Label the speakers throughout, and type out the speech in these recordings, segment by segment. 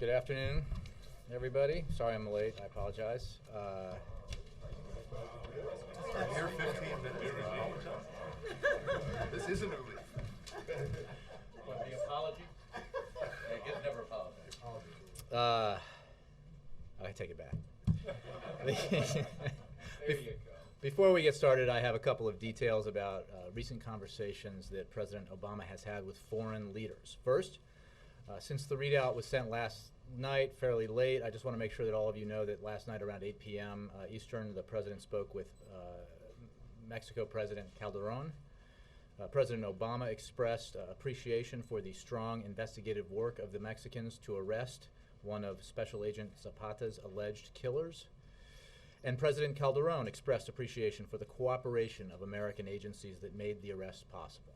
Speaker 1: Good afternoon, everybody. Sorry I'm late. I apologize.
Speaker 2: Here 15 minutes. This isn't a relief.
Speaker 1: What, the apology? I guess never apologize. I take it back. There you go. Before we get started, I have a couple of details about recent conversations that President Obama has had with foreign leaders. First, since the readout was sent last night, fairly late, I just want to make sure that all of you know that last night around 8 p.m. Eastern, the President spoke with Mexico President Calderon. President Obama expressed appreciation for the strong investigative work of the Mexicans to arrest one of Special Agent Zapata's alleged killers. And President Calderon expressed appreciation for the cooperation of American agencies that made the arrest possible.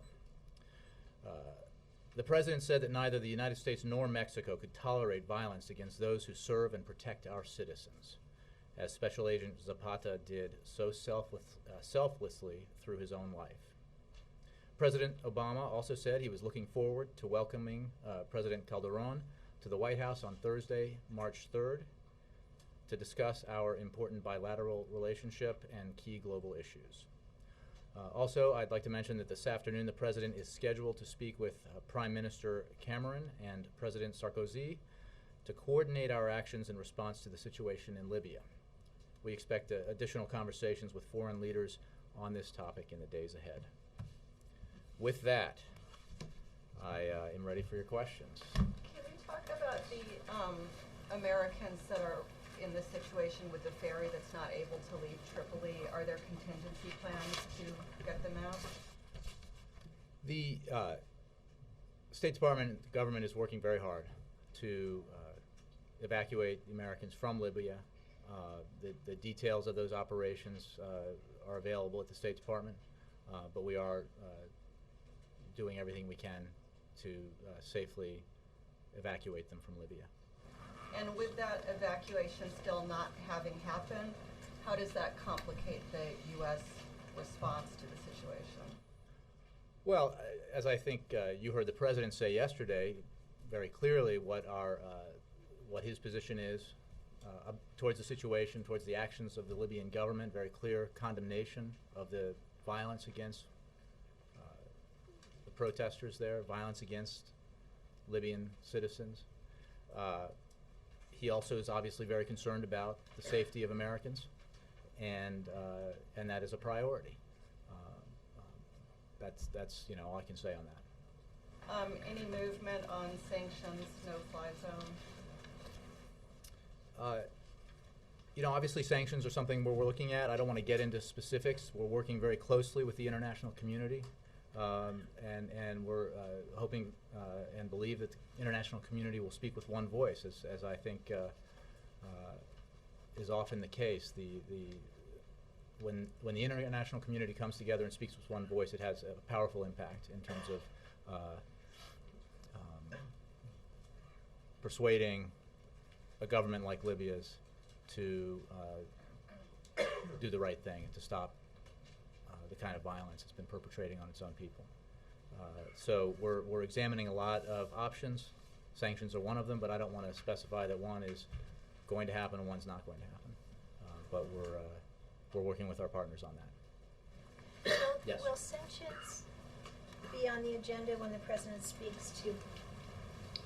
Speaker 1: The President said that neither the United States nor Mexico could tolerate violence against those who serve and protect our citizens, as Special Agent Zapata did so selflessly through his own life. President Obama also said he was looking forward to welcoming President Calderon to the White House on Thursday, March 3rd, to discuss our important bilateral relationship and key global issues. Also, I'd like to mention that this afternoon the President is scheduled to speak with Prime Minister Cameron and President Sarkozy to coordinate our actions in response to the situation in Libya. We expect additional conversations with foreign leaders on this topic in the days ahead. With that, I am ready for your questions.
Speaker 3: Can we talk about the Americans that are in this situation with the ferry that's not able to leave Tripoli? Are there contingency plans to get them out?
Speaker 1: The State Department government is working very hard to evacuate the Americans from Libya. The details of those operations are available at the State Department, but we are doing everything we can to safely evacuate them from Libya.
Speaker 3: And with that evacuation still not having happened, how does that complicate the U.S. response to the situation?
Speaker 1: Well, as I think you heard the President say yesterday, very clearly what his position is towards the situation, towards the actions of the Libyan government, very clear condemnation of the violence against the protesters there, violence against Libyan citizens. He also is obviously very concerned about the safety of Americans, and that is a priority. That's all I can say on that.
Speaker 3: Any movement on sanctions, no-fly zone?
Speaker 1: Obviously sanctions are something we're looking at. I don't want to get into specifics. We're working very closely with the international community, and we're hoping and believe that the international community will speak with one voice, as I think is often the case. When the international community comes together and speaks with one voice, it has a powerful impact in terms of persuading a government like Libya's to do the right thing and to stop the kind of violence it's been perpetrating on its own people. So we're examining a lot of options. Sanctions are one of them, but I don't want to specify that one is going to happen and one's not going to happen. But we're working with our partners on that. Yes.
Speaker 4: Will sanctions be on the agenda when the President speaks to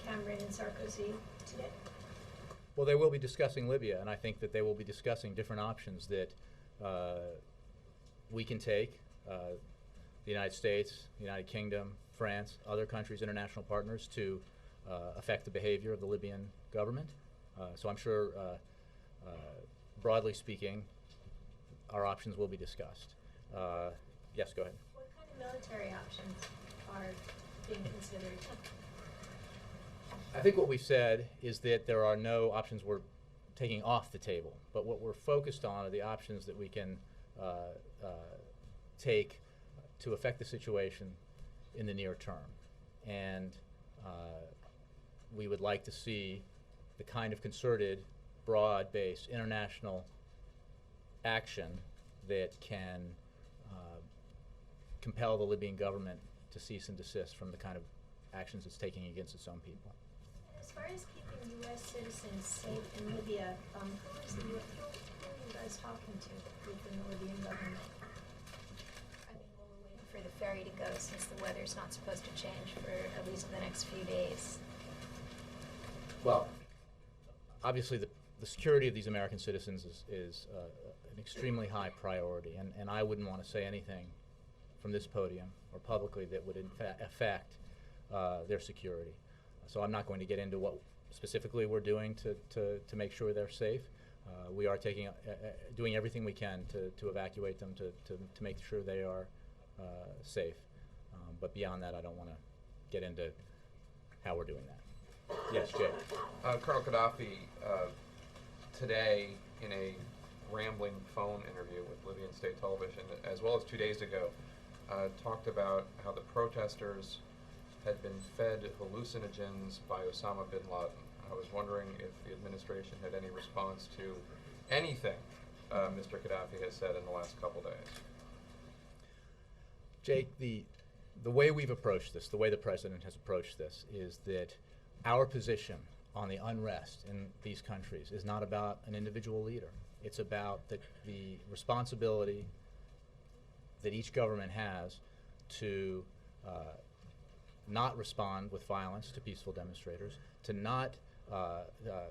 Speaker 4: Cameron and Sarkozy today?
Speaker 1: Well, they will be discussing Libya, and I think that they will be discussing different options that we can take, the United States, the United Kingdom, France, other countries, international partners, to affect the behavior of the Libyan government. So I'm sure, broadly speaking, our options will be discussed. Yes, go ahead.
Speaker 4: What kind of military options are being considered?
Speaker 1: I think what we've said is that there are no options we're taking off the table, but what we're focused on are the options that we can take to affect the situation in the near term. And we would like to see the kind of concerted, broad-based international action that can compel the Libyan government to cease and desist from the kind of actions it's taking against its own people.
Speaker 4: As far as keeping U.S. citizens safe in Libya, who are you guys talking to within the Libyan government? I mean, well, we're waiting for the ferry to go since the weather's not supposed to change for at least the next few days.
Speaker 1: Well, obviously the security of these American citizens is an extremely high priority, and I wouldn't want to say anything from this podium or publicly that would affect their security. So I'm not going to get into what specifically we're doing to make sure they're safe. We are doing everything we can to evacuate them, to make sure they are safe. But beyond that, I don't want to get into how we're doing that. Yes, Jay.
Speaker 5: Colonel Gaddafi, today in a rambling phone interview with Libyan State Television, as well as 2 days ago, talked about how the protesters had been fed hallucinogens by Osama bin Laden. I was wondering if the administration had any response to anything Mr. Gaddafi has said in the last couple days.
Speaker 1: Jake, the way we've approached this, the way the President has approached this, is that our position on the unrest in these countries is not about an individual leader. It's about the responsibility that each government has to not respond with violence to peaceful demonstrators, to not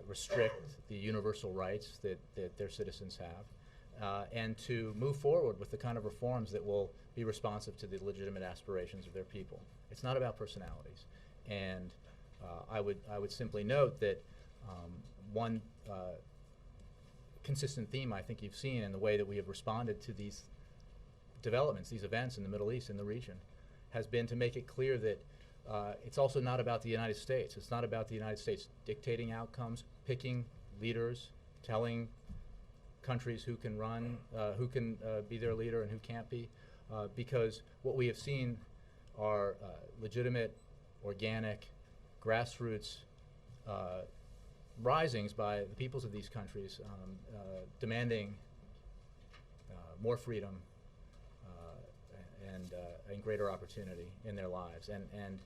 Speaker 1: restrict the universal rights that their citizens have, and to move forward with the kind of reforms that will be responsive to the legitimate aspirations of their people. It's not about personalities. And I would simply note that one consistent theme I think you've seen in the way that we have responded to these developments, these events in the Middle East, in the region, has been to make it clear that it's also not about the United States. It's not about the United States dictating outcomes, picking leaders, telling countries who can run, who can be their leader and who can't be, because what we have seen are legitimate, organic, grassroots risings by the peoples of these countries demanding more freedom and greater opportunity in their lives. And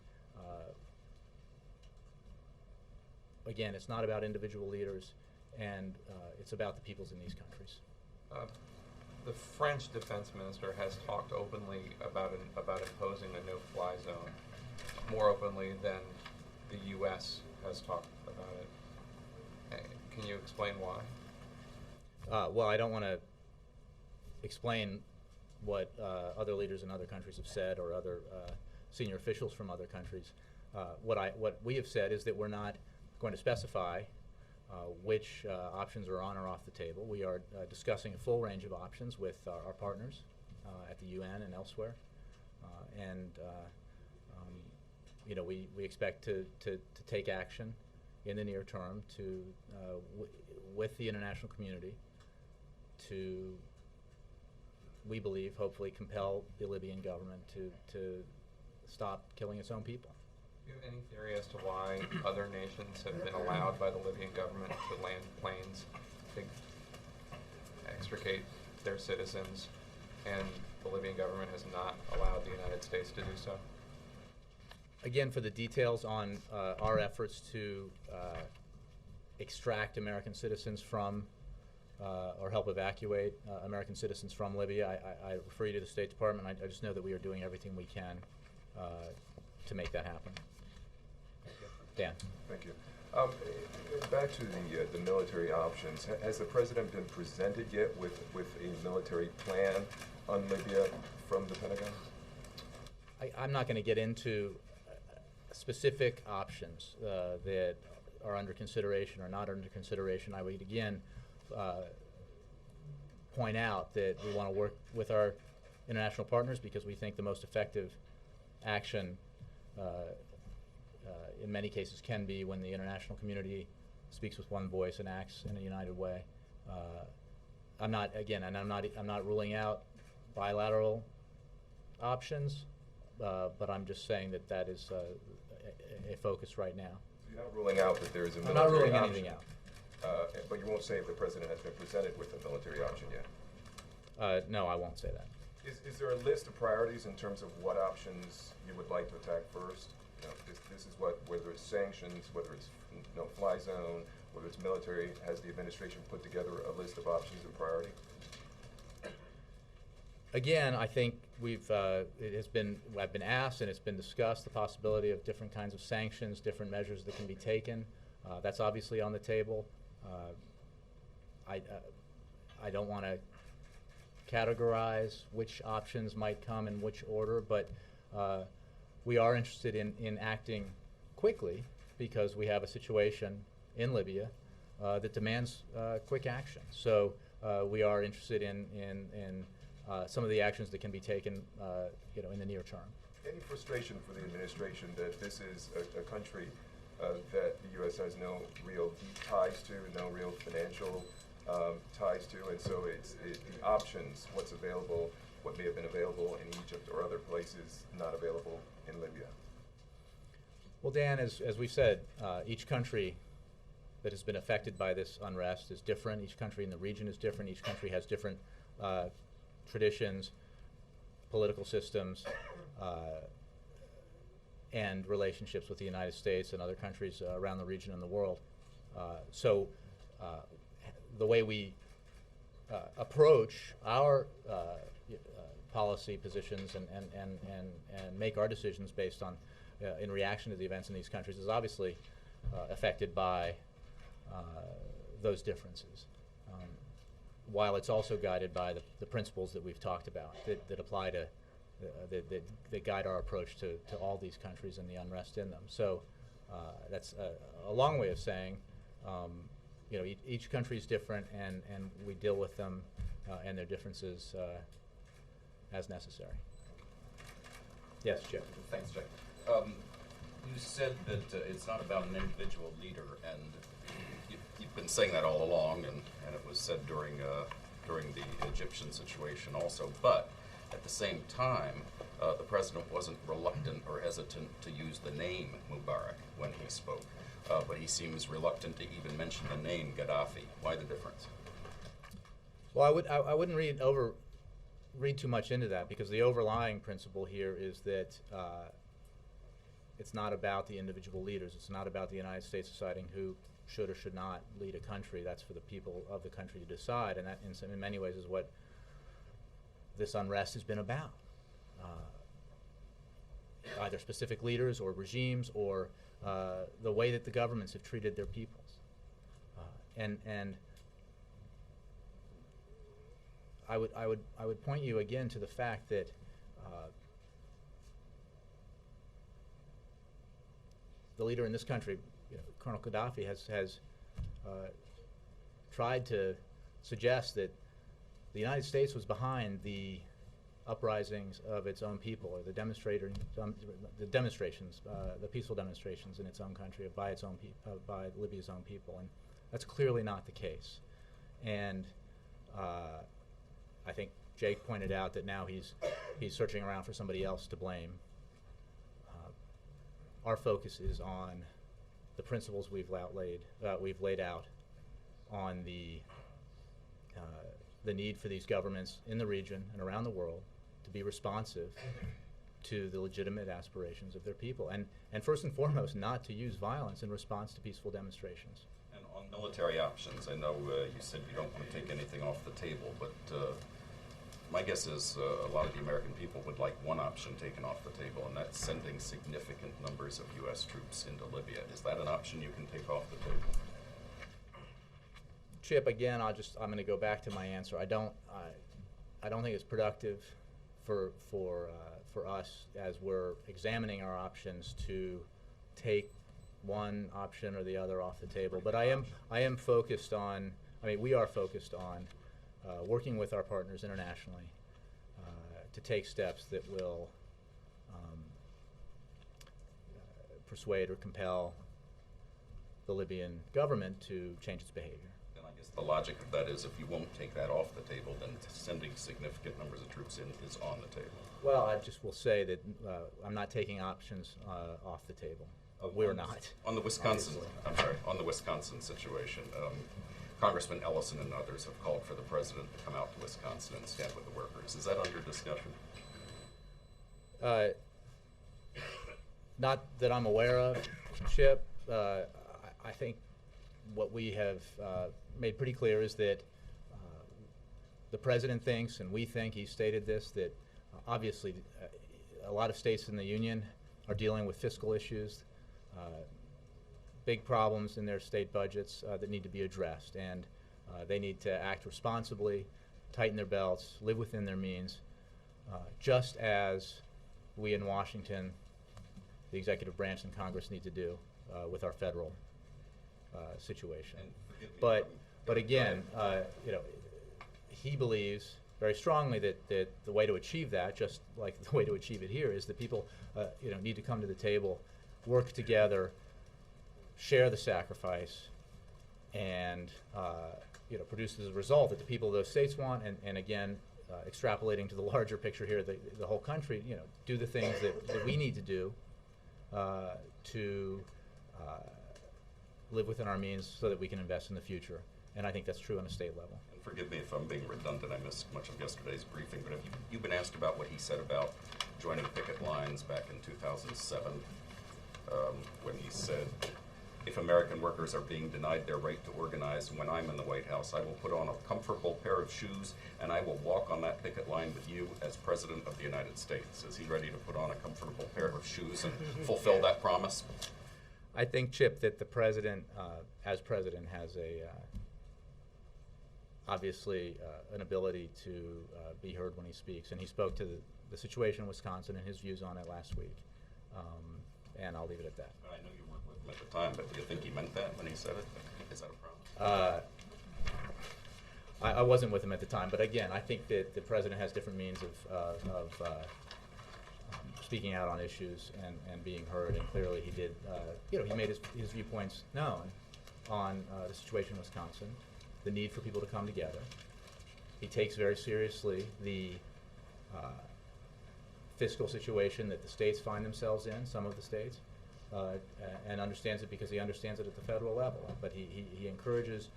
Speaker 1: again, it's not about individual leaders, and it's about the peoples in these countries.
Speaker 5: The French defense minister has talked openly about imposing a no-fly zone, more openly than the U.S. has talked about it. Can you explain why?
Speaker 1: Well, I don't want to explain what other leaders in other countries have said or other senior officials from other countries. What we have said is that we're not going to specify which options are on or off the table. We are discussing a full range of options with our partners at the UN and elsewhere, you know, we expect to take action in the near term to with the international community to, we believe, hopefully compel the Libyan government to stop killing its own people.
Speaker 5: Do you have any theory as to why other nations have been allowed by the Libyan government to land planes to extricate their citizens, and the Libyan government has not allowed the United States to do so?
Speaker 1: Again, for the details on our efforts to extract American citizens from or help evacuate American citizens from Libya, I refer you to the State Department. I just know that we are doing everything we can to make that happen. Dan.
Speaker 6: Thank you. Back to the military options. Has the President been presented yet with a military plan on Libya from the Pentagon?
Speaker 1: I'm not going to get into specific options that are under consideration or not under consideration. I would again point out that we want to work with our international partners because we think the most effective action in many cases can be when the international community speaks with one voice and acts in a united way. I'm not ruling out bilateral options, but I'm just saying that is a focus right now.
Speaker 6: So you're not ruling out that there is a military
Speaker 1: I'm not ruling
Speaker 6: option,
Speaker 1: anything out.
Speaker 6: But you won't say if the President has been presented with a military option yet?
Speaker 1: No, I won't say that.
Speaker 6: Is there a list of priorities in terms of what options you would like to attack first? You know, this is whether it's sanctions, whether it's no-fly zone, whether it's military, has the administration put together a list of options and priority?
Speaker 1: Again, I think I've been asked and it's been discussed the possibility of different kinds of sanctions, different measures that can be taken. That's obviously on the table. I don't want to categorize which options might come in which order, but we are interested in acting quickly because we have a situation in Libya that demands quick action. So we are interested in some of the actions that can be taken, in the near term.
Speaker 6: Any frustration for the administration that this is a country that the U.S. has no real deep ties to, no real financial ties to, and so the options, what's available, what may have been available in Egypt or other places, not available in Libya?
Speaker 1: Well, Dan, as we said, each country that has been affected by this unrest is different. Each country in the region is different. Each country has different traditions, political systems, and relationships with the United States and other countries around the region and the world. So the way we approach our policy positions and make our decisions based on in reaction to the events in these countries is obviously affected by those differences. While it's also guided by the principles that we've talked about that apply to that guide our approach to all these countries and the unrest in them. So that's a long way of saying, each country is different, and we deal with them and their differences as necessary. Yes, Chip.
Speaker 7: Thanks, Jack. You said that it's not about an individual leader, and you've been saying that all along, and it was said during the Egyptian situation also. But at the same time, the president wasn't reluctant or hesitant to use the name Mubarak when he spoke, but he seems reluctant to even mention the name Gaddafi. Why the difference?
Speaker 1: Well, I wouldn't read too much into that, because the overlying principle here is that it's not about the individual leaders. It's not about the United States deciding who should or should not lead a country. That's for the people of the country to decide, and that in many ways is what this unrest has been about. Either specific leaders or regimes or the way that the governments have treated their peoples. And I would point you again to the fact that the leader in this country, Colonel Gaddafi, has tried to suggest that the United States was behind the uprisings of its own people, or the demonstrations, the peaceful demonstrations in its own country by Libya's own people, and that's clearly not the case. And I think Jake pointed out that now he's searching around for somebody else to blame. Our focus is on the principles we've laid out on the need for these governments in the region and around the world to be responsive to the legitimate aspirations of their people, and first and foremost, not to use violence in response to peaceful demonstrations.
Speaker 7: And on military options, I know you said you don't want to take anything off the table, but my guess is a lot of the American people would like one option taken off the table, and that's sending significant numbers of U.S. troops into Libya. Is that an option you can take off the table?
Speaker 1: Chip, again, I'm going to go back to my answer. I don't think it's productive for us, as we're examining our options, to take one option or the other off the table. But I am focused on. We are focused on working with our partners internationally to take steps that will persuade or compel the Libyan government to change its behavior.
Speaker 7: Then I guess the logic of that is, if you won't take that off the table, then sending significant numbers of troops in is on the table.
Speaker 1: Well, I just will say that I'm not taking options off the table. We're not.
Speaker 7: On the Wisconsin, on the Wisconsin situation, Congressman Ellison and others have called for the president to come out to Wisconsin and stand with the workers. Is that under discussion?
Speaker 1: Not that I'm aware of, Chip. I think what we have made pretty clear is that the president thinks, and we think, he stated this, that obviously a lot of states in the union are dealing with fiscal issues, big problems in their state budgets that need to be addressed, and they need to act responsibly, tighten their belts, live within their means, just as we in Washington, the executive branch and Congress, need to do with our federal situation.
Speaker 7: And forgive me
Speaker 1: But
Speaker 7: from-
Speaker 1: again, you know, he believes very strongly that the way to achieve that, just like the way to achieve it here, is that people you know, need to come to the table, work together, share the sacrifice, and you know, produce as a result that the people of those states want, and again, extrapolating to the larger picture here, the whole country, you know, do the things that we need to do to live within our means so that we can invest in the future. And I think that's true on a state level.
Speaker 7: And forgive me if I'm being redundant, I missed much of yesterday's briefing, but have you've been asked about what he said about joining picket lines back in 2007, when he said, if American workers are being denied their right to organize, when I'm in the White House, I will put on a comfortable pair of shoes and I will walk on that picket line with you as President of the United States. Is he ready to put on a comfortable pair of shoes and fulfill that promise?
Speaker 1: I think, Chip, that the president, as president, has a obviously an ability to be heard when he speaks, and he spoke to the situation in Wisconsin and his views on it last week, and I'll leave it at that.
Speaker 7: I know you weren't with him at the time, but do you think he meant that when he said it? Is that a promise?
Speaker 1: I wasn't with him at the time, but again, I think that the president has different means of speaking out on issues and being heard, and clearly he did. You know, he made his viewpoints known on the situation in Wisconsin, the need for people to come together. He takes very seriously the fiscal situation that the states find themselves in, some of the states, and understands it because he understands it at the federal level. But he encourages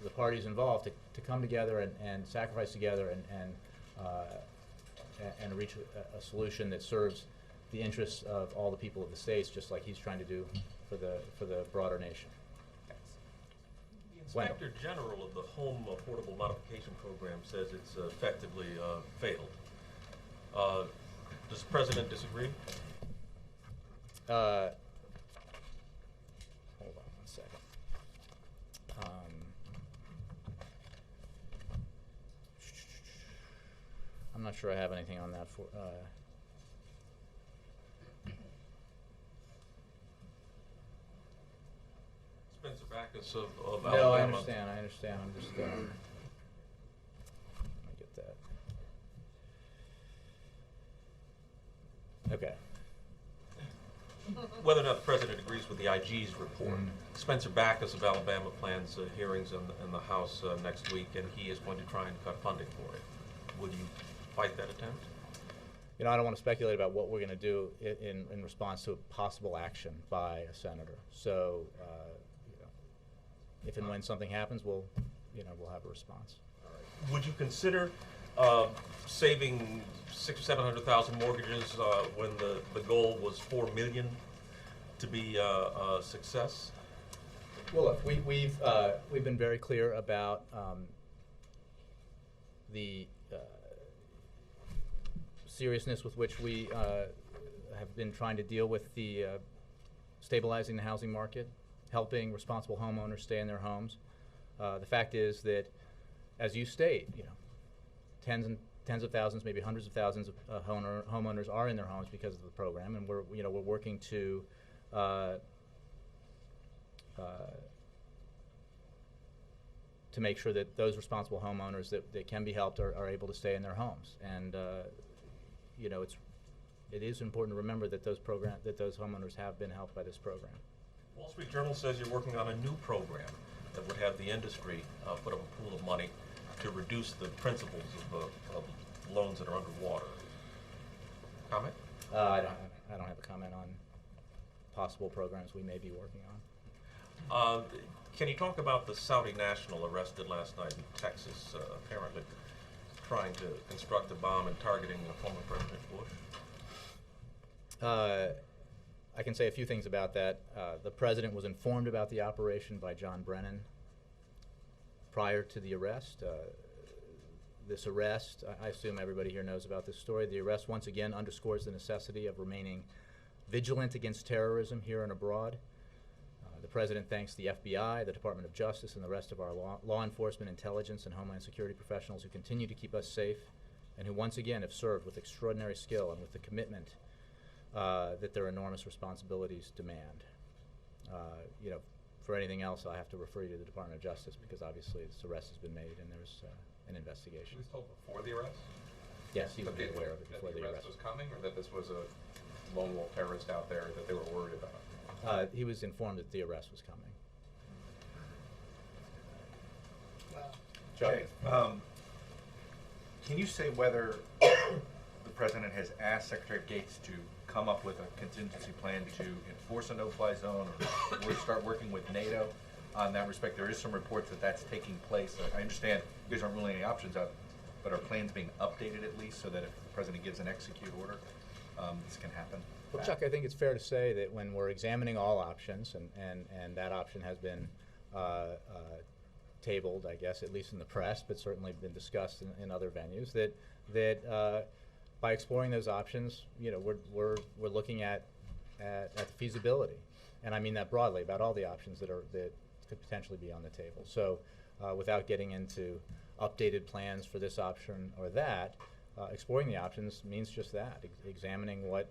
Speaker 1: the parties involved to come together and sacrifice together and reach a solution that serves the interests of all the people of the states, just like he's trying to do for the broader nation.
Speaker 2: The Inspector General of the Home Affordable Modification Program says it's effectively failed. Does the President disagree?
Speaker 1: Hold on one second. I'm not sure I have anything on that for.
Speaker 2: Spencer Backus of
Speaker 1: No,
Speaker 2: Alabama.
Speaker 1: I understand. I'm just. Let me get that. Okay.
Speaker 2: Whether or not the President agrees with the IG's report. Spencer Backus of Alabama plans hearings in the House next week, and he is going to try and cut funding for it. Would you fight that attempt?
Speaker 1: You know, I don't want to speculate about what we're going to do in response to a possible action by a senator. So, you know, if and when something happens, we'll have a response.
Speaker 2: Would you consider saving 600,000 or 700,000 mortgages when the goal was 4 million to be a success?
Speaker 1: Well, look, we've been very clear about the seriousness with which we have been trying to deal with the stabilizing the housing market, helping responsible homeowners stay in their homes. The fact is that, as you state, you know, tens of thousands, maybe hundreds of thousands of homeowners are in their homes because of the program, and we're working to make sure that those responsible homeowners that can be helped are able to stay in their homes. And you know, it is important to remember that those homeowners have been helped by this program.
Speaker 2: Wall Street Journal says you're working on a new program that would have the industry put up a pool of money to reduce the principles of loans that are underwater. Comment?
Speaker 1: I don't have a comment on possible programs we may be working on.
Speaker 2: Can you talk about the Saudi national arrested last night in Texas, apparently trying to construct a bomb and targeting former President Bush?
Speaker 1: I can say a few things about that. The President was informed about the operation by John Brennan prior to the arrest. This arrest, I assume everybody here knows about this story. The arrest once again underscores the necessity of remaining vigilant against terrorism here and abroad. The President thanks the FBI, the Department of Justice, and the rest of our law enforcement, intelligence, and homeland security professionals who continue to keep us safe and who once again have served with extraordinary skill and with the commitment that their enormous responsibilities demand. You know, for anything else, I have to refer you to the Department of Justice because obviously this arrest has been made and there's an investigation.
Speaker 5: He was told before the arrest?
Speaker 1: Yes, he was
Speaker 5: That
Speaker 1: aware of it before
Speaker 5: that
Speaker 1: the arrest.
Speaker 5: was coming, or that this was a lone wolf terrorist out there that they were worried about?
Speaker 1: He was informed that the arrest was coming.
Speaker 8: Okay, can you say whether the President has asked Secretary Gates to come up with a contingency plan to enforce a no-fly zone or start working with NATO on that respect? There is some reports that that's taking place. I understand you guys aren't ruling any options out, but are plans being updated at least so that if the President gives an execute order, this can happen?
Speaker 1: Well, Chuck, I think it's fair to say that when we're examining all options, and that option has been tabled, I guess, at least in the press, but certainly been discussed in other venues, that by exploring those options, you know, we're looking at the feasibility, and I mean that broadly about all the options that could potentially be on the table. So, without getting into updated plans for this option or that, exploring the options means just that, examining what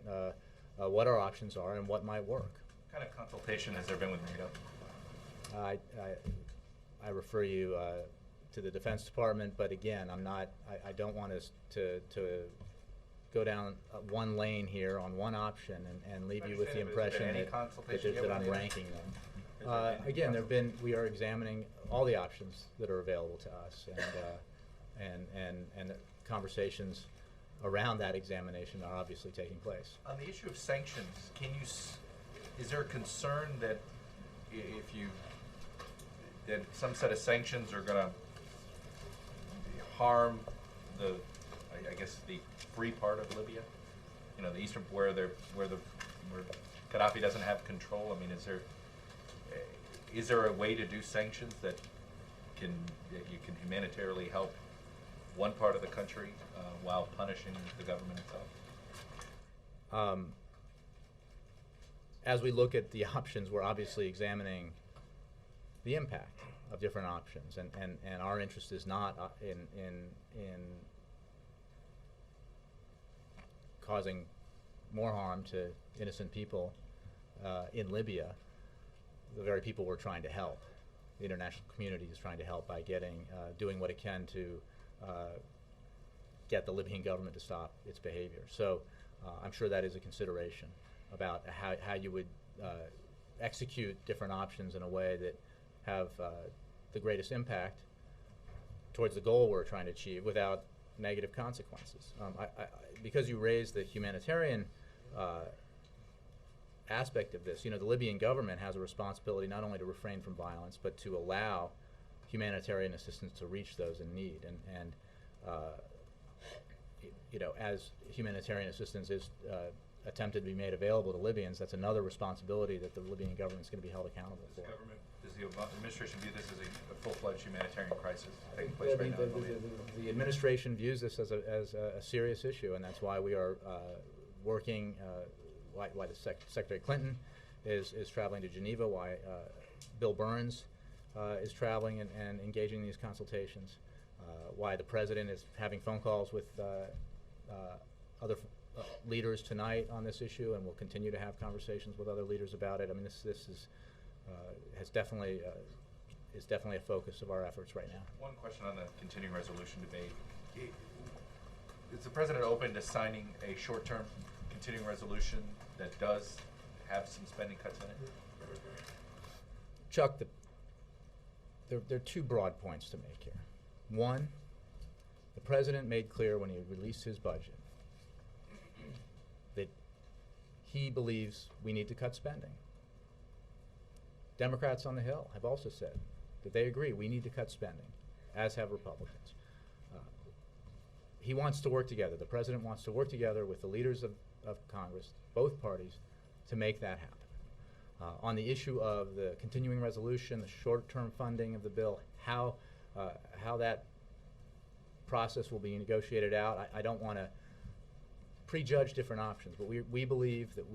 Speaker 1: our options are and what might work.
Speaker 8: What kind of consultation has there been with NATO?
Speaker 1: I refer you to the Defense Department, but again, I don't want us to go down one lane here on one option and leave you with the impression that I'm ranking them. Again, we are examining all the options that are available to us, and the conversations around that examination are obviously taking place.
Speaker 8: On the issue of sanctions, is there a concern that that some set of sanctions are going to harm the free part of Libya? You know, the eastern, where Gaddafi doesn't have control. I mean, is there a way to do sanctions that you can humanitarily help one part of the country while punishing the government itself?
Speaker 1: As we look at the options, we're obviously examining the impact of different options, and our interest is not in causing more harm to innocent people in Libya, the very people we're trying to help. The international community is trying to help by doing what it can to get the Libyan government to stop its behavior. So I'm sure that is a consideration about how you would execute different options in a way that have the greatest impact towards the goal we're trying to achieve without negative consequences. Because you raised the humanitarian aspect of this, you know, the Libyan government has a responsibility not only to refrain from violence, but to allow humanitarian assistance to reach those in need. And you know, as humanitarian assistance is attempted to be made available to Libyans, that's another responsibility that the Libyan government is going to be held accountable for.
Speaker 8: Does the administration view this as a full-fledged humanitarian crisis taking place right now in Libya?
Speaker 1: The administration views this as a serious issue, and that's why we are working, why the Secretary Clinton is traveling to Geneva, why Bill Burns is traveling and engaging in these consultations, why the President is having phone calls with other leaders tonight on this issue, and will continue to have conversations with other leaders about it. I mean, this is definitely a focus of our efforts right now.
Speaker 8: One question on the continuing resolution debate. Is the President open to signing a short-term continuing resolution that does have some spending cuts in it?
Speaker 1: Chuck, there are two broad points to make here. One, the President made clear when he released his budget that he believes we need to cut spending. Democrats on the Hill have also said that they agree we need to cut spending, as have Republicans. He wants to work together. The President wants to work together with the leaders of Congress, both parties, to make that happen. On the issue of the continuing resolution, the short-term funding of the bill, how that process will be negotiated out, I don't want to prejudge different options, but we believe that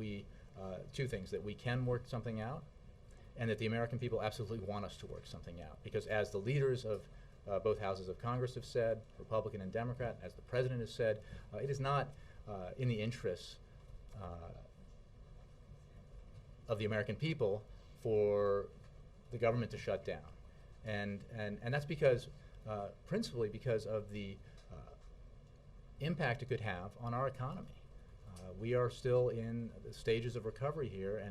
Speaker 1: two things, that we can work something out, and that the American people absolutely want us to work something out. Because as the leaders of both houses of Congress have said, Republican and Democrat, as the President has said, it is not in the interests of the American people for the government to shut down. And that's because, principally because of the impact it could have on our economy. We are still in the stages of recovery here,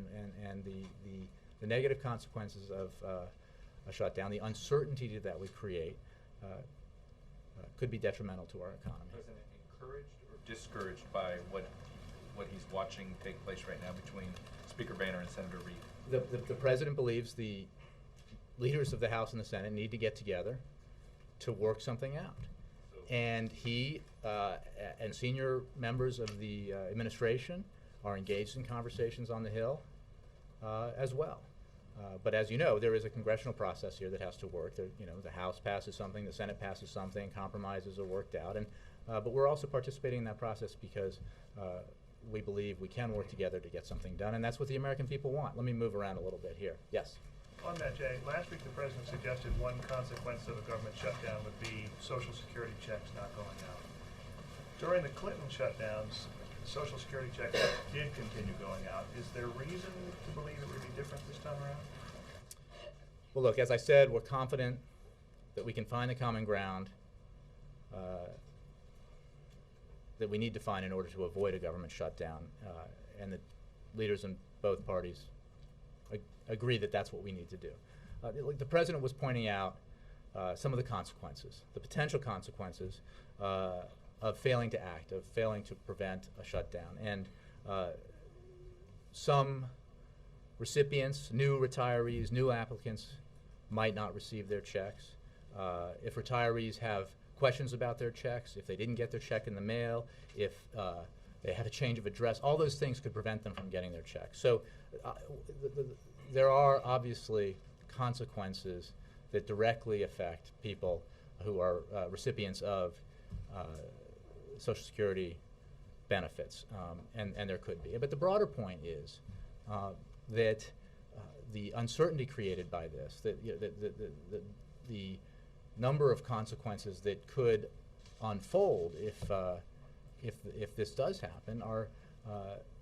Speaker 1: and the negative consequences of a shutdown, the uncertainty that we create, could be detrimental to our economy.
Speaker 8: President encouraged or discouraged by what he's watching take place right now between Speaker Boehner and Senator Reid?
Speaker 1: The President believes the leaders of the House and the Senate need to get together to work something out. And he and senior members of the administration are engaged in conversations on the Hill as well. But as you know, there is a congressional process here that has to work. The House passes something, the Senate passes something, compromises are worked out. But we're also participating in that process because we believe we can work together to get something done, and that's what the American people want. Let me move around a little bit here. Yes?
Speaker 9: On that, Jay, last week the President suggested one consequence of a government shutdown would be Social Security checks not going out. During the Clinton shutdowns, Social Security checks did continue going out. Is there reason to believe it would be different this time around?
Speaker 1: Well, look, as I said, we're confident that we can find the common ground that we need to find in order to avoid a government shutdown, and the leaders in both parties agree that that's what we need to do. The President was pointing out some of the consequences, the potential consequences of failing to act, of failing to prevent a shutdown. And some recipients, new retirees, new applicants might not receive their checks. If retirees have questions about their checks, if they didn't get their check in the mail, if they had a change of address, all those things could prevent them from getting their checks. So there are obviously consequences that directly affect people who are recipients of Social Security benefits, and there could be. But the broader point is that the uncertainty created by this, that the number of consequences that could unfold if this does happen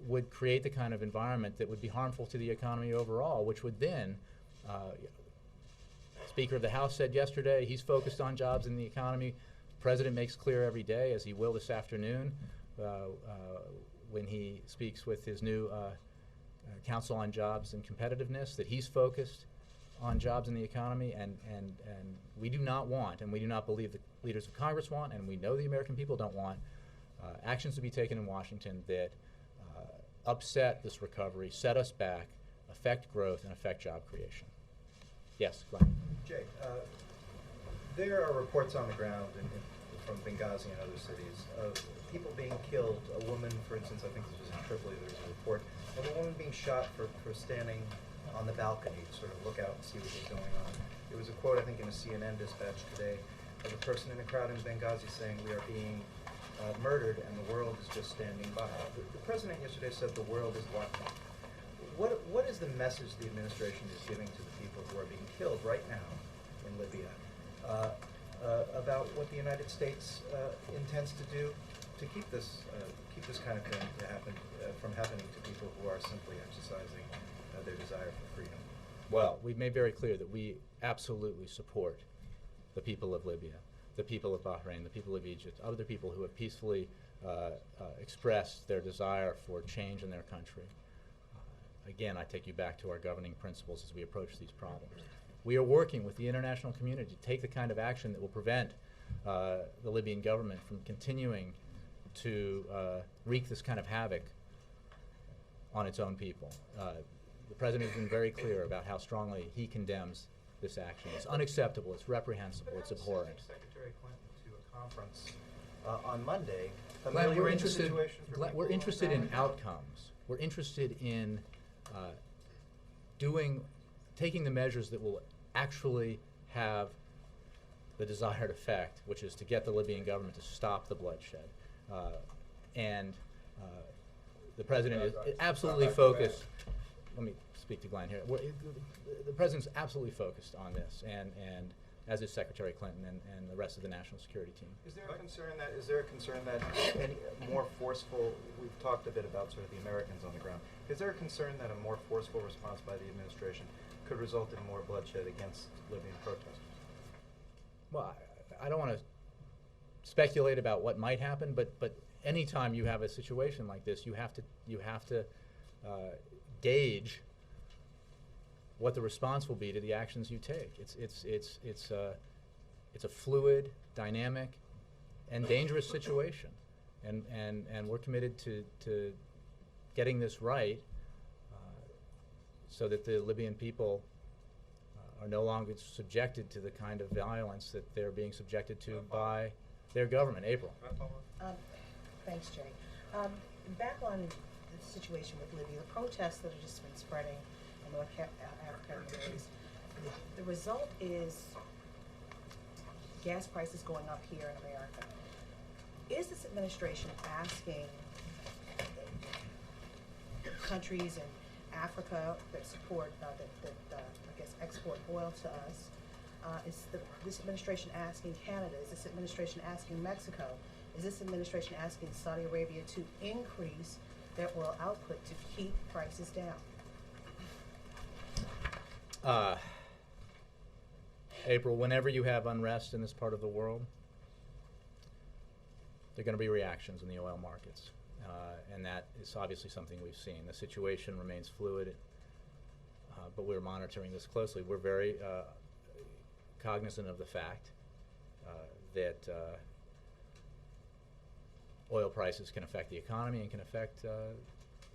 Speaker 1: would create the kind of environment that would be harmful to the economy overall, which would then, Speaker of the House said yesterday, he's focused on jobs in the economy. The President makes clear every day, as he will this afternoon, when he speaks with his new Council on Jobs and Competitiveness, that he's focused on jobs in the economy, and we do not want, and we do not believe the leaders of Congress want, and we know the American people don't want, actions to be taken in Washington that upset this recovery, set us back, affect growth, and affect job creation. Yes, Glenn.
Speaker 10: Jay, there are reports on the ground from Benghazi and other cities of people being killed. A woman, for instance, I think this was in Tripoli, there was a report of a woman being shot for standing on the balcony to sort of look out and see what was going on. There was a quote, I think, in a CNN dispatch today of a person in a crowd in Benghazi saying, "We are being murdered and the world is just standing by." The President yesterday said the world is watching. What is the message the administration is giving to the people who are being killed right now in Libya about what the United States intends to do to keep this kind of thing from happening to people who are simply exercising their desire for freedom?
Speaker 1: Well, we've made very clear that we absolutely support the people of Libya, the people of Bahrain, the people of Egypt, other people who have peacefully expressed their desire for change in their country. Again, I take you back to our governing principles as we approach these problems. We are working with the international community to take the kind of action that will prevent the Libyan government from continuing to wreak this kind of havoc on its own people. The President has been very clear about how strongly he condemns this action. It's unacceptable, it's reprehensible, it's abhorrent.
Speaker 10: Secretary Clinton to a conference on Monday.
Speaker 1: Glenn, we're interested in outcomes. we're interested in taking the measures that will actually have the desired effect, which is to get the Libyan government to stop the bloodshed. And the president is absolutely focused. Let me speak to Glenn here. The president's absolutely focused on this, and as is Secretary Clinton and the rest of the national security team.
Speaker 10: Is there a concern that any more forceful, we've talked a bit about sort of the Americans on the ground, is there a concern that a more forceful response by the administration could result in more bloodshed against Libyan protesters?
Speaker 1: Well, I don't want to speculate about what might happen, but anytime you have a situation like this, you have to gauge what the response will be to the actions you take. It's a fluid, dynamic, and dangerous situation, and we're committed to getting this right so that the Libyan people are no longer subjected to the kind of violence that they're being subjected to by their government. April.
Speaker 11: Thanks, Jay. Back on the situation with Libya, the protests that have just been spreading in North Africa areas, the result is gas prices going up here in America. Is this administration asking countries in Africa that support, I guess, export oil to us? Is this administration asking Canada? Is this administration asking Mexico? Is this administration asking Saudi Arabia to increase their oil output to keep prices down?
Speaker 1: April, whenever you have unrest in this part of the world, there are going to be reactions in the oil markets. And that is obviously something we've seen. The situation remains fluid, but we're monitoring this closely. We're very cognizant of the fact that oil prices can affect the economy and can affect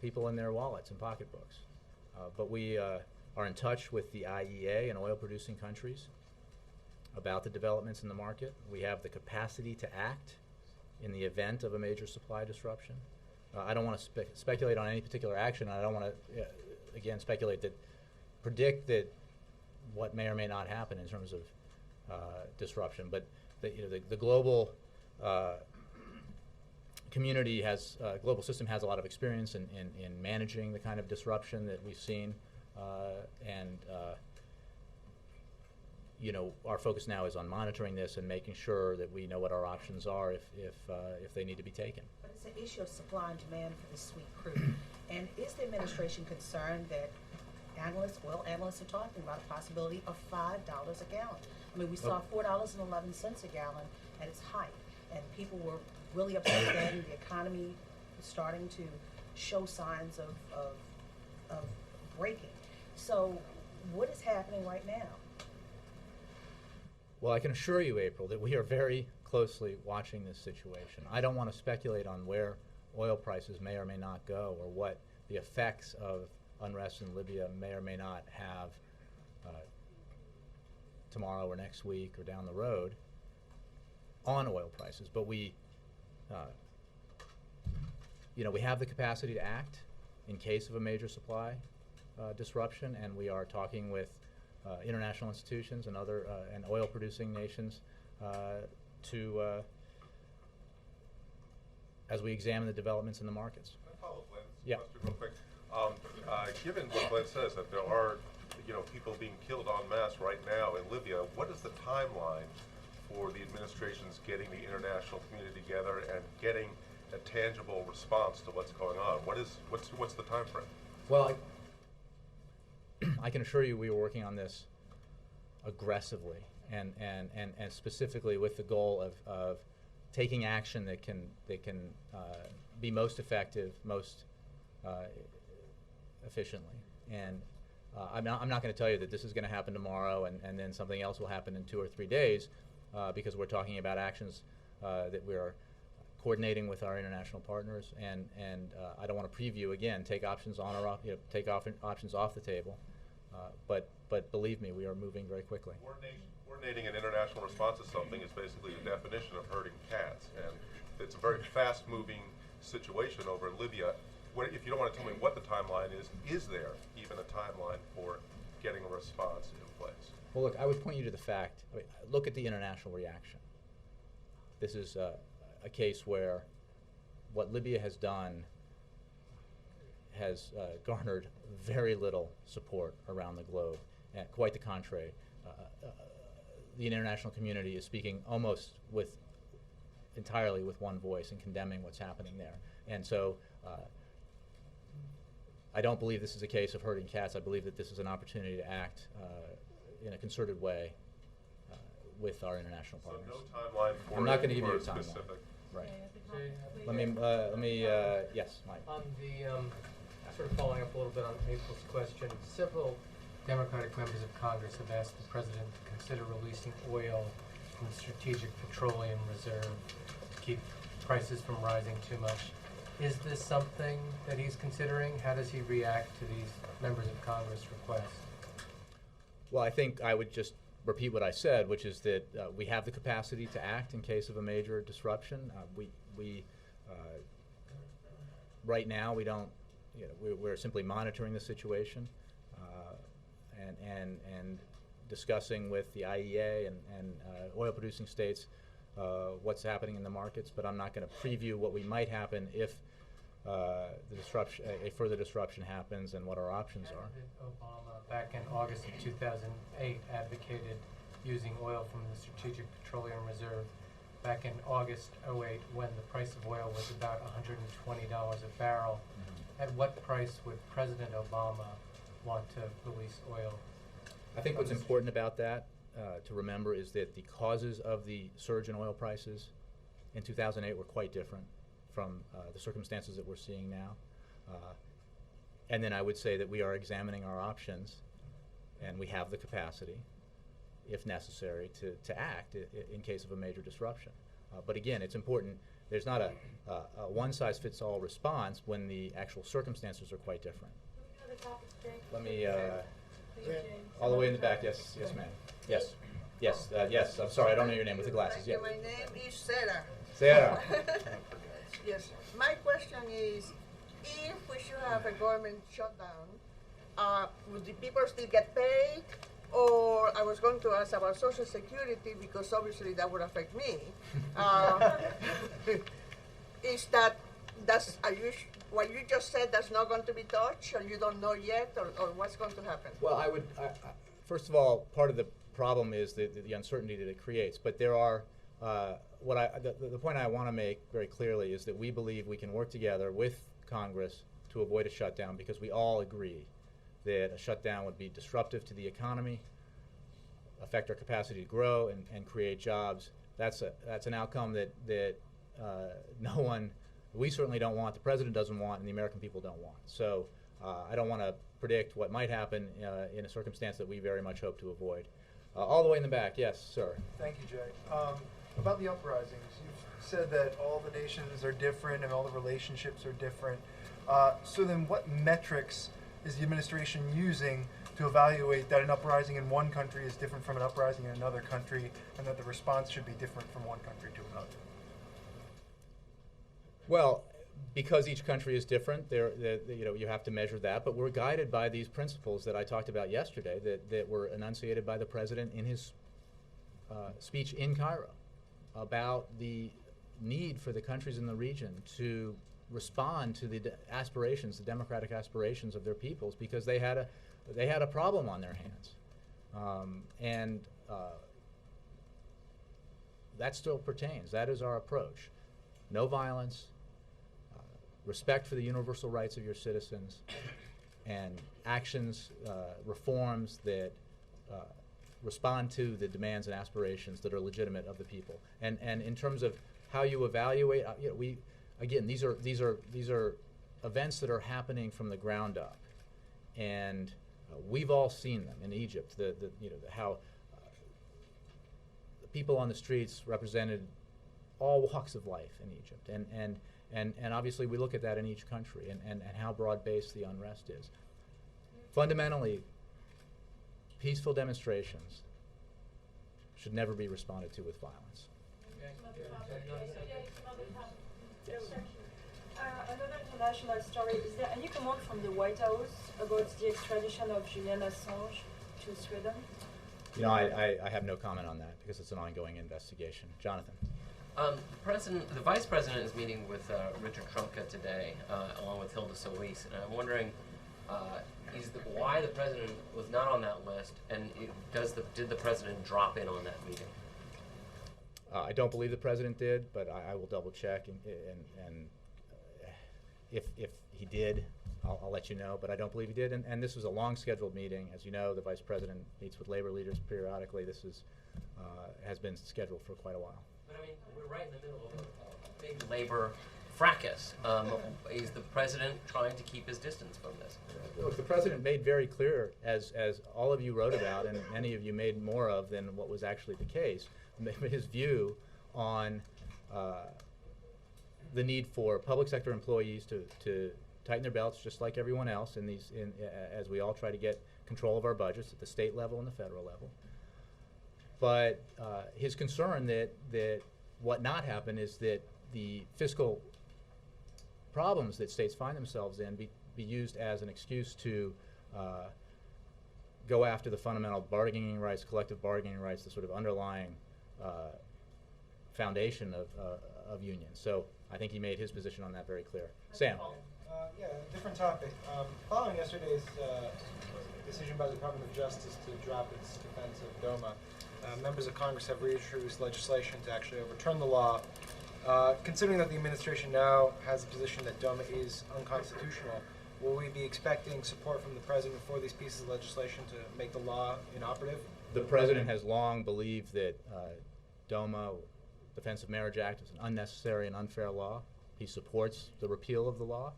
Speaker 1: people in their wallets and pocketbooks. But we are in touch with the IEA and oil-producing countries about the developments in the market. We have the capacity to act in the event of a major supply disruption. I don't want to speculate on any particular action. I don't want to, again, predict that what may or may not happen in terms of disruption. But the global community has, global system has a lot of experience in managing the kind of disruption that we've seen, our focus now is on monitoring this and making sure that we know what our options are if they need to be taken.
Speaker 11: But it's an issue of supply and demand for this sweet crude. And is the administration concerned that oil analysts are talking about a possibility of $5 a gallon? I mean, we saw $4.11 a gallon at its height, and people were really upset then. The economy was starting to show signs of breaking. So what is happening right now?
Speaker 1: Well, I can assure you, April, that we are very closely watching this situation. I don't want to speculate on where oil prices may or may not go or what the effects of unrest in Libya may or may not have tomorrow or next week or down the road on oil prices. But we have the capacity to act in case of a major supply disruption, and we are talking with international institutions and other and oil-producing nations as we examine the developments in the markets.
Speaker 2: Can I follow up, Glenn?
Speaker 1: Yeah.
Speaker 2: Real quick. Given what Glenn says, that there are people being killed en masse right now in Libya, what is the timeline for the administration's getting the international community together and getting a tangible response to what's going on? What's the time frame?
Speaker 1: Well, I can assure you we are working on this aggressively and specifically with the goal of taking action that can be most effective, most efficiently. And I'm not going to tell you that this is going to happen tomorrow and then something else will happen in 2 or 3 days because we're talking about actions that we are coordinating with our international partners, and I don't want to preview again, take options on or off, take options off the table. But believe me, we are moving very quickly.
Speaker 2: Coordinating an international response to something is basically the definition of herding cats, and it's a very fast-moving situation over in Libya.
Speaker 12: if you don't want to tell me what the timeline is there even a timeline for getting a response in place?
Speaker 1: Well, look, I would point you to the fact, look at the international reaction. This is a case where what Libya has done has garnered very little support around the globe, and quite the contrary. The international community is speaking almost entirely with one voice in condemning what's happening there. And so I don't believe this is a case of herding cats. I believe that this is an opportunity to act in a concerted way with our international partners.
Speaker 12: So no timeline for
Speaker 1: I'm not going to give you a
Speaker 12: specific.
Speaker 1: timeline. Right.
Speaker 13: Jay,
Speaker 1: Let me, yes, Mike.
Speaker 13: On the, sort of following up a little bit on April's question, several Democratic members of Congress have asked the President to consider releasing oil from the Strategic Petroleum Reserve to keep prices from rising too much. Is this something that he's considering? How does he react to these members of Congress requests?
Speaker 1: Well, I think I would just repeat what I said, which is that we have the capacity to act in case of a major disruption. Right now, we don't. We're simply monitoring the situation and discussing with the IEA and oil-producing states what's happening in the markets. But I'm not going to preview what we might happen if a further disruption happens and what our options are.
Speaker 13: President Obama, back in August of 2008, advocated using oil from the Strategic Petroleum Reserve. Back in August 2008, when the price of oil was about $120 a barrel, at what price would President Obama want to release oil?
Speaker 1: I think what's important about that to remember is that the causes of the surge in oil prices in 2008 were quite different from the circumstances that we're seeing now. And then I would say that we are examining our options, and we have the capacity, if necessary, to act in case of a major disruption. But again, it's important. There's not a one-size-fits-all response when the actual circumstances are quite different. Let me, all the way in the back. Yes, yes, ma'am. Yes, yes, yes. I'm sorry, I don't know your name with the glasses. Yeah.
Speaker 14: My name is Sarah.
Speaker 1: Sarah.
Speaker 14: Yes. My question is, if we should have a government shutdown, would the people still get paid? Or I was going to ask about Social Security because obviously that would affect me. Is what you just said, that's not going to be touched, or you don't know yet, or what's going to happen?
Speaker 1: Well, I first of all, part of the problem is the uncertainty that it creates. But there are, the point I want to make very clearly is that we believe we can work together with Congress to avoid a shutdown, because we all agree that a shutdown would be disruptive to the economy, affect our capacity to grow and create jobs. That's an outcome that no one, we certainly don't want, the President doesn't want, and the American people don't want. So I don't want to predict what might happen in a circumstance that we very much hope to avoid. All the way in the back, yes, sir.
Speaker 15: Thank you, Jay. About the uprisings, you've said that all the nations are different and all the relationships are different. So then what metrics is the administration using to evaluate that an uprising in one country is different from an uprising in another country, and that the response should be different from one country to another?
Speaker 1: Well, because each country is different, you have to measure that. But we're guided by these principles that I talked about yesterday, that were enunciated by the President in his speech in Cairo, about the need for the countries in the region to respond to the aspirations, the democratic aspirations of their peoples, because they had a problem on their hands, that still pertains. That is our approach: no violence, respect for the universal rights of your citizens, and actions, reforms that respond to the demands and aspirations that are legitimate of the people. And in terms of how you evaluate, again, these are events that are happening from the ground up, and we've all seen them in Egypt. How the people on the streets represented all walks of life in Egypt, and obviously we look at that in each country, and how broad-based the unrest is. Fundamentally, peaceful demonstrations should never be responded to with violence.
Speaker 16: Another international story. Is there any comment from the White House about the extradition of Julian Assange to Sweden?
Speaker 1: You know, I have no comment on that because it's an ongoing investigation. Jonathan.
Speaker 17: The Vice President is meeting with Richard Trumka today, along with Hilda Solis, and I'm wondering why the President was not on that list, and did the President drop in on that meeting?
Speaker 1: I don't believe the President did, but I will double check, and if he did, I'll let you know, but I don't believe he did. And this was a long scheduled meeting. As you know, the Vice President meets with labor leaders periodically. This has been scheduled for quite a while.
Speaker 17: But I mean, we're right in the middle of a big labor fracas. Is the President trying to keep his distance from this?
Speaker 1: Look, the President made very clear, as all of you wrote about, and many of you made more of than what was actually the case, his view on the need for public sector employees to tighten their belts just like everyone else as we all try to get control of our budgets at the state level and the federal level. But his concern that what not happen is that the fiscal problems that states find themselves in be used as an excuse to go after the fundamental bargaining rights, collective bargaining rights, the sort of underlying foundation of unions. So I think he made his position on that very clear. Sam.
Speaker 18: Yeah, different topic. Following yesterday's decision by the Department of Justice to drop its defense of DOMA, members of Congress have reintroduced legislation to actually overturn the law. Considering that the administration now has a position that DOMA is unconstitutional, will we be expecting support from the President for these pieces of legislation to make the law inoperative?
Speaker 1: The President has long believed that DOMA, Defense of Marriage Act, is an unnecessary and unfair law. He supports the repeal of the law.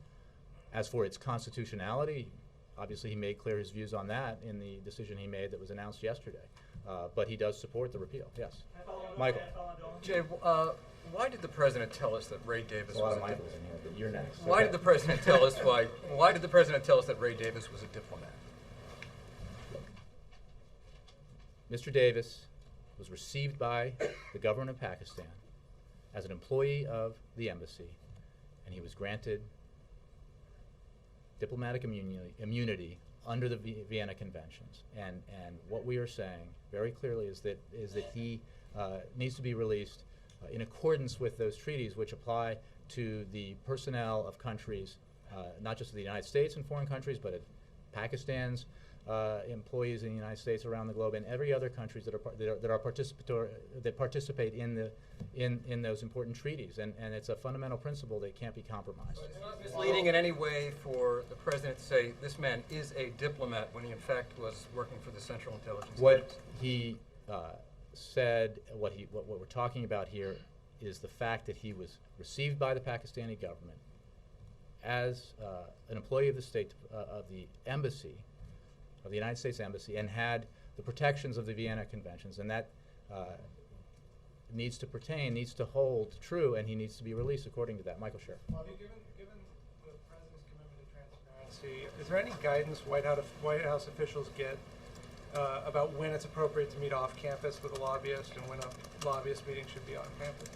Speaker 1: As for its constitutionality, obviously he made clear his views on that in the decision he made that was announced yesterday. But he does support the repeal, yes. Michael.
Speaker 19: Jay, why did the President tell us that Ray Davis
Speaker 1: a lot
Speaker 19: was
Speaker 1: of Michaels in here, but you're next.
Speaker 19: Why did the President tell us why did the President tell us that Ray Davis was a diplomat?
Speaker 1: Mr. Davis was received by the government of Pakistan as an employee of the embassy, and he was granted diplomatic immunity under the Vienna Conventions. And what we are saying very clearly is that he needs to be released in accordance with those treaties which apply to the personnel of countries, not just of the United States and foreign countries, but Pakistan's employees in the United States, around the globe, and every other countries that participate in those important treaties. And it's a fundamental principle that can't be compromised.
Speaker 19: It's not misleading in any way for the President to say this man is a diplomat when he in fact was working for the Central Intelligence
Speaker 1: What he said, what we're talking about here, is the fact that he was received by the Pakistani government as an employee of the state of the embassy, of the United States Embassy, and had the protections of the Vienna Conventions, and that needs to hold true, and he needs to be released according to that. Michael Scher.
Speaker 18: Well, given the President's commitment to transparency, is there any guidance White House officials get about when it's appropriate to meet off campus with a lobbyist and when a lobbyist meeting should be on campus?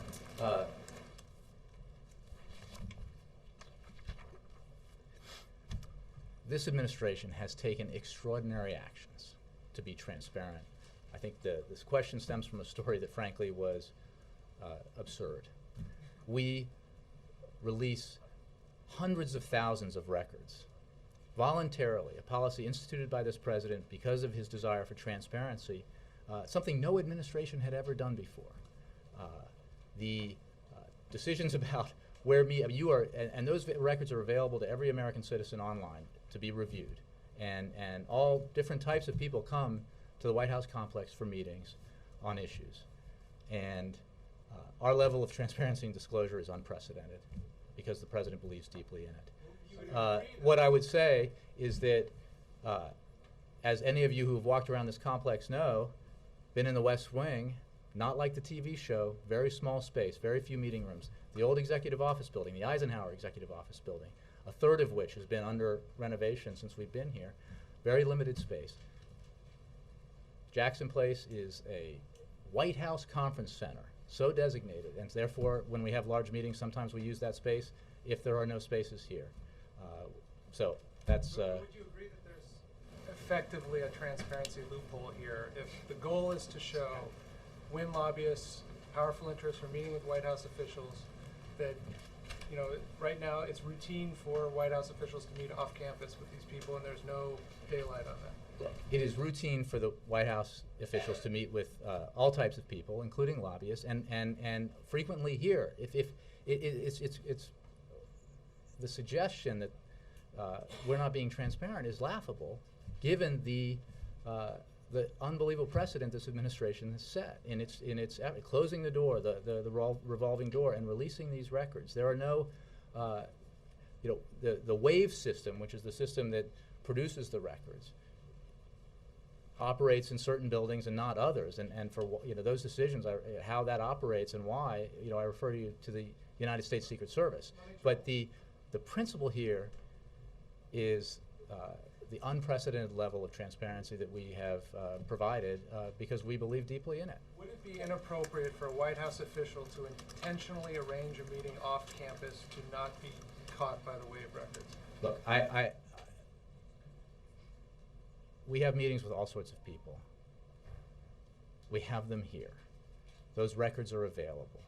Speaker 1: This administration has taken extraordinary actions to be transparent. I think this question stems from a story that frankly was absurd. We release hundreds of thousands of records voluntarily, a policy instituted by this president because of his desire for transparency, something no administration had ever done before. The decisions about where you are, and those records are available to every American citizen online to be reviewed. And all different types of people come to the White House complex for meetings on issues. And our level of transparency and disclosure is unprecedented because the president believes deeply in it. What I would say is that, as any of you who have walked around this complex know, been in the West Wing, not like the TV show, very small space, very few meeting rooms. The old executive office building, the Eisenhower executive office building, a third of which has been under renovation since we've been here, very limited space. Jackson Place is a White House conference center, so designated, and therefore when we have large meetings sometimes we use that space if there are no spaces here. So that's.
Speaker 15: Would you agree that there's effectively a transparency loophole here? If the goal is to show when lobbyists, powerful interests are meeting with White House officials, that, you know, right now it's routine for White House officials to meet off campus with these people, and there's no daylight on that.
Speaker 1: It is routine for the White House officials to meet with all types of people, including lobbyists, and frequently here. It's the suggestion that we're not being transparent is laughable, given the unbelievable precedent this administration has set in its closing the door, the revolving door, and releasing these records. There are no, the WAVE system, which is the system that produces the records, operates in certain buildings and not others, and for those decisions, how that operates and why, I refer you to the United States Secret Service. But the principle here is the unprecedented level of transparency that we have provided because we believe deeply in it.
Speaker 15: Would it be inappropriate for a White House official to intentionally arrange a meeting off campus to not be caught by the WAVE records?
Speaker 1: Look, we have meetings with all sorts of people. We have them here. Those records are available.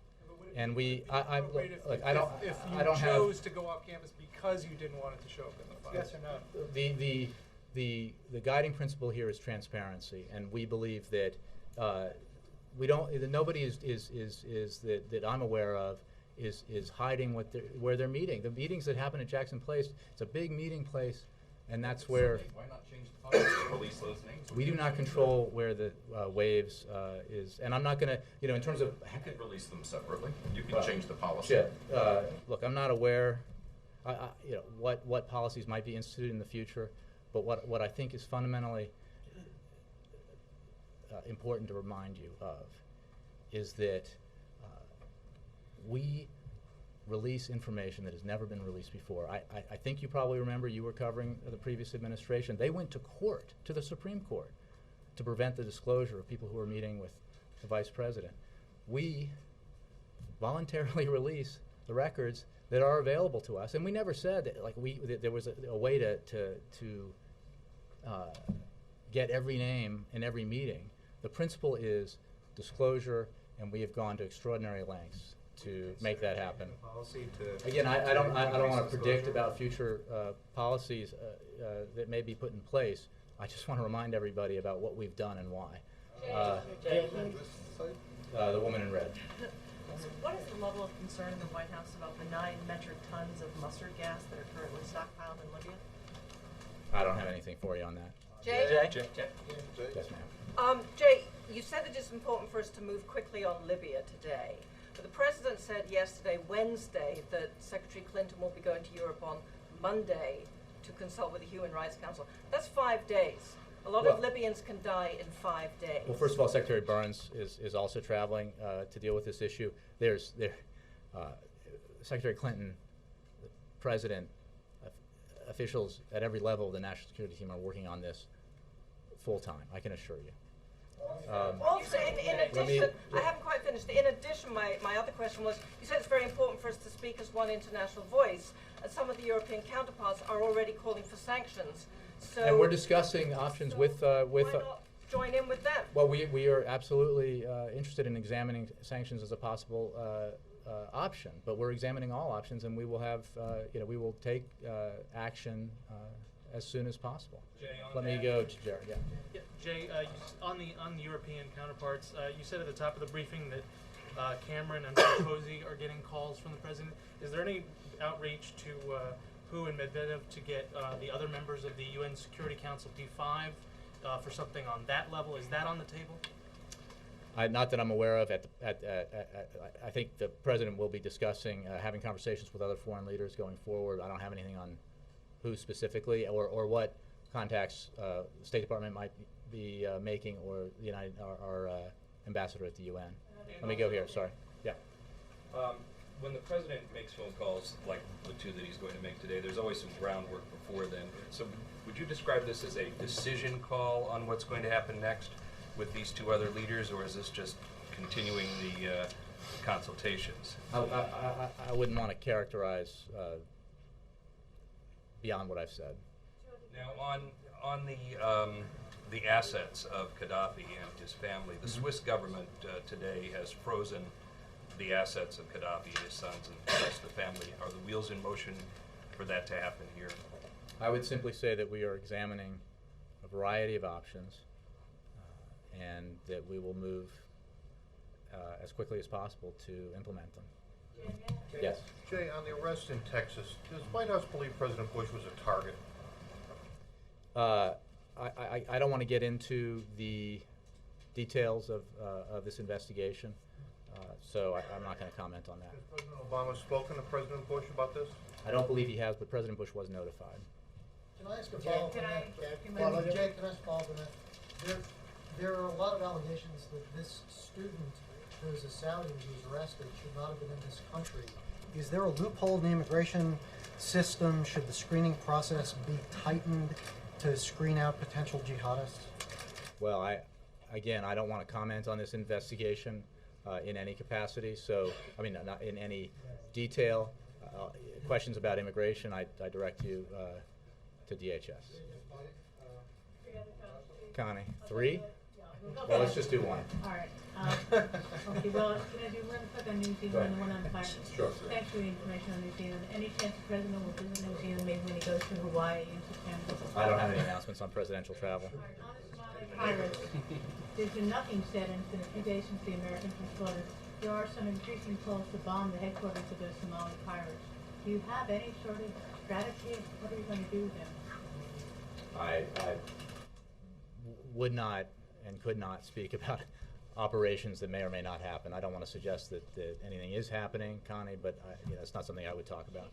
Speaker 1: And we, I don't have.
Speaker 15: Chose to go off campus because you didn't want it to show up in the file.
Speaker 18: Yes or no?
Speaker 1: The guiding principle here is transparency, and we believe that we don't. That nobody is that I'm aware of is hiding where they're meeting. The meetings that happen at Jackson Place, it's a big meeting place, and that's where.
Speaker 7: Why not change the policy to release those names?
Speaker 1: We do not control where the waves is, and I'm not going to, in terms of.
Speaker 7: You could release them separately. You could change the policy.
Speaker 1: Look, I'm not aware, what policies might be instituted in the future, but what I think is fundamentally important to remind you of is that we release information that has never been released before. I think you probably remember you were covering the previous administration. They went to court, to the Supreme Court, to prevent the disclosure of people who were meeting with the Vice President. We voluntarily release the records that are available to us, and we never said that there was a way to get every name in every meeting. The principle is disclosure, and we have gone to extraordinary lengths to make that happen. Again, I don't want to predict about future policies that may be put in place. I just want to remind everybody about what we've done and why. The woman in red.
Speaker 20: So what is the level of concern in the White House about the 9 metric tons of mustard gas that are currently stockpiled in Libya?
Speaker 1: I don't have anything for you on that.
Speaker 3: Jay?
Speaker 1: Yes, ma'am.
Speaker 3: Jay, you said that it's important for us to move quickly on Libya today. But the President said yesterday, Wednesday, that Secretary Clinton will be going to Europe on Monday to consult with the Human Rights Council. That's 5 days. A lot of Libyans can die in 5 days.
Speaker 1: Well, first of all, Secretary Burns is also traveling to deal with this issue. Secretary Clinton, the President, officials at every level of the national security team are working on this full time, I can assure you.
Speaker 3: Also, in addition, I haven't quite finished. In addition, my other question was, you said it's very important for us to speak as one international voice. Some of the European counterparts are already calling for sanctions. So
Speaker 1: and we're discussing options with.
Speaker 3: Why not join in with them?
Speaker 1: Well, we are absolutely interested in examining sanctions as a possible option, but we're examining all options, and we will have, we will take action as soon as possible.
Speaker 21: Jay,
Speaker 1: Let me go to Jared. Yeah.
Speaker 21: Yeah, Jay, on the European counterparts, you said at the top of the briefing that Cameron and Sarkozy are getting calls from the president. Is there any outreach to WHO and Medvedev to get the other members of the UN Security Council P5 for something on that level? Is that on the table?
Speaker 1: Not that I'm aware of. I think the president will be discussing having conversations with other foreign leaders going forward. I don't have anything on who specifically or what contacts the State Department might be making or the our ambassador at the UN. Let me go here. Sorry. Yeah.
Speaker 22: When the president makes phone calls like the 2 that he's going to make today, there's always some groundwork before then. So would you describe this as a decision call on what's going to happen next with these 2 other leaders, or is this just continuing consultations.
Speaker 1: I wouldn't want to characterize beyond what I've said.
Speaker 22: Now, on the assets of Gaddafi and his family, the Swiss government today has frozen the assets of Gaddafi, his sons, and the rest of the family. Are the wheels in motion for that to happen here?
Speaker 1: I would simply say that we are examining a variety of options and that we will move as quickly as possible to implement them. Yes?
Speaker 4: Jay, on the arrest in Texas, does White House believe President Bush was a target?
Speaker 1: I don't want to get into the details of this investigation, so I'm not going to comment on that.
Speaker 4: Has President Obama spoken to President Bush about this?
Speaker 1: I don't believe he has, but President Bush was notified.
Speaker 6: Can I ask a follow-up on that? Jay, can I ask a follow-up on that? There are a lot of allegations that this student who is a Saudi who was arrested should not have been in this country. Is there a loophole in the immigration system? Should the screening process be tightened to screen out potential jihadists?
Speaker 1: Well, I don't want to comment on this investigation in any capacity. So, I mean, not in any detail. Questions about immigration, I direct you to DHS. Connie, 3? Well, let's just do one.
Speaker 23: All right. Okay, well, can I do one quick on New Zealand and one on pirates?
Speaker 1: Sure.
Speaker 23: Thanks for the information on New Zealand. Any chance the president will visit New Zealand maybe when he goes to Hawaii and Japan?
Speaker 1: I don't have any announcements on presidential travel.
Speaker 23: Pirates. There's been nothing said, and it's been a few days since the Americans were slaughtered. There are some increasing calls to bomb the headquarters of the Somali pirates. Do you have any sort of strategy? What are you going to do with them?
Speaker 1: I would not and could not speak about operations that may or may not happen. I don't want to suggest that anything is happening, Connie, but it's not something I would talk about.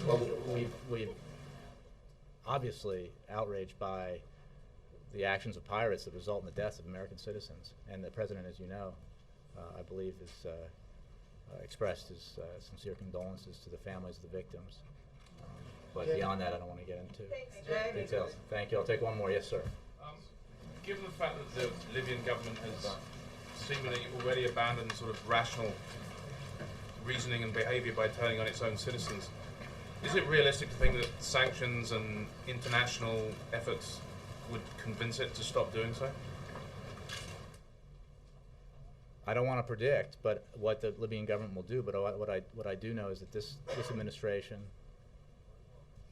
Speaker 1: Well, we've obviously outraged by the actions of pirates that result in the deaths of American citizens. And the president, as you know, I believe has expressed his sincere condolences to the families of the victims. But beyond that, I don't want to get into details. Thank you. I'll take one more. Yes, sir.
Speaker 24: Given the fact that the Libyan government has seemingly already abandoned sort of rational reasoning and behavior by turning on its own citizens, is it realistic to think that sanctions and international efforts would convince it to stop doing so?
Speaker 1: I don't want to predict, but what the Libyan government will do. But what I do know is that this administration,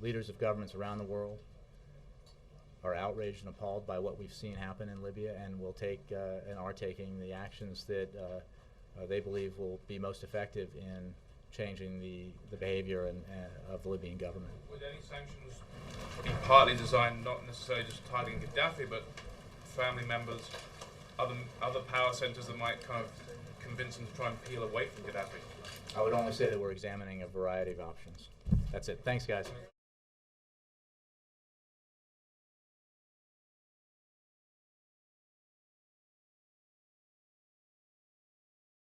Speaker 1: leaders of governments around the world, are outraged and appalled by what we've seen happen in Libya, and will take and are taking the actions that they believe will be most effective in changing the behavior of the Libyan government.
Speaker 24: Would any sanctions be partly designed not necessarily just targeting Gaddafi, but family members, other power centers that might kind of convince them to try and peel away from Gaddafi?
Speaker 1: I would only say that we're examining a variety of options. That's it. Thanks, guys.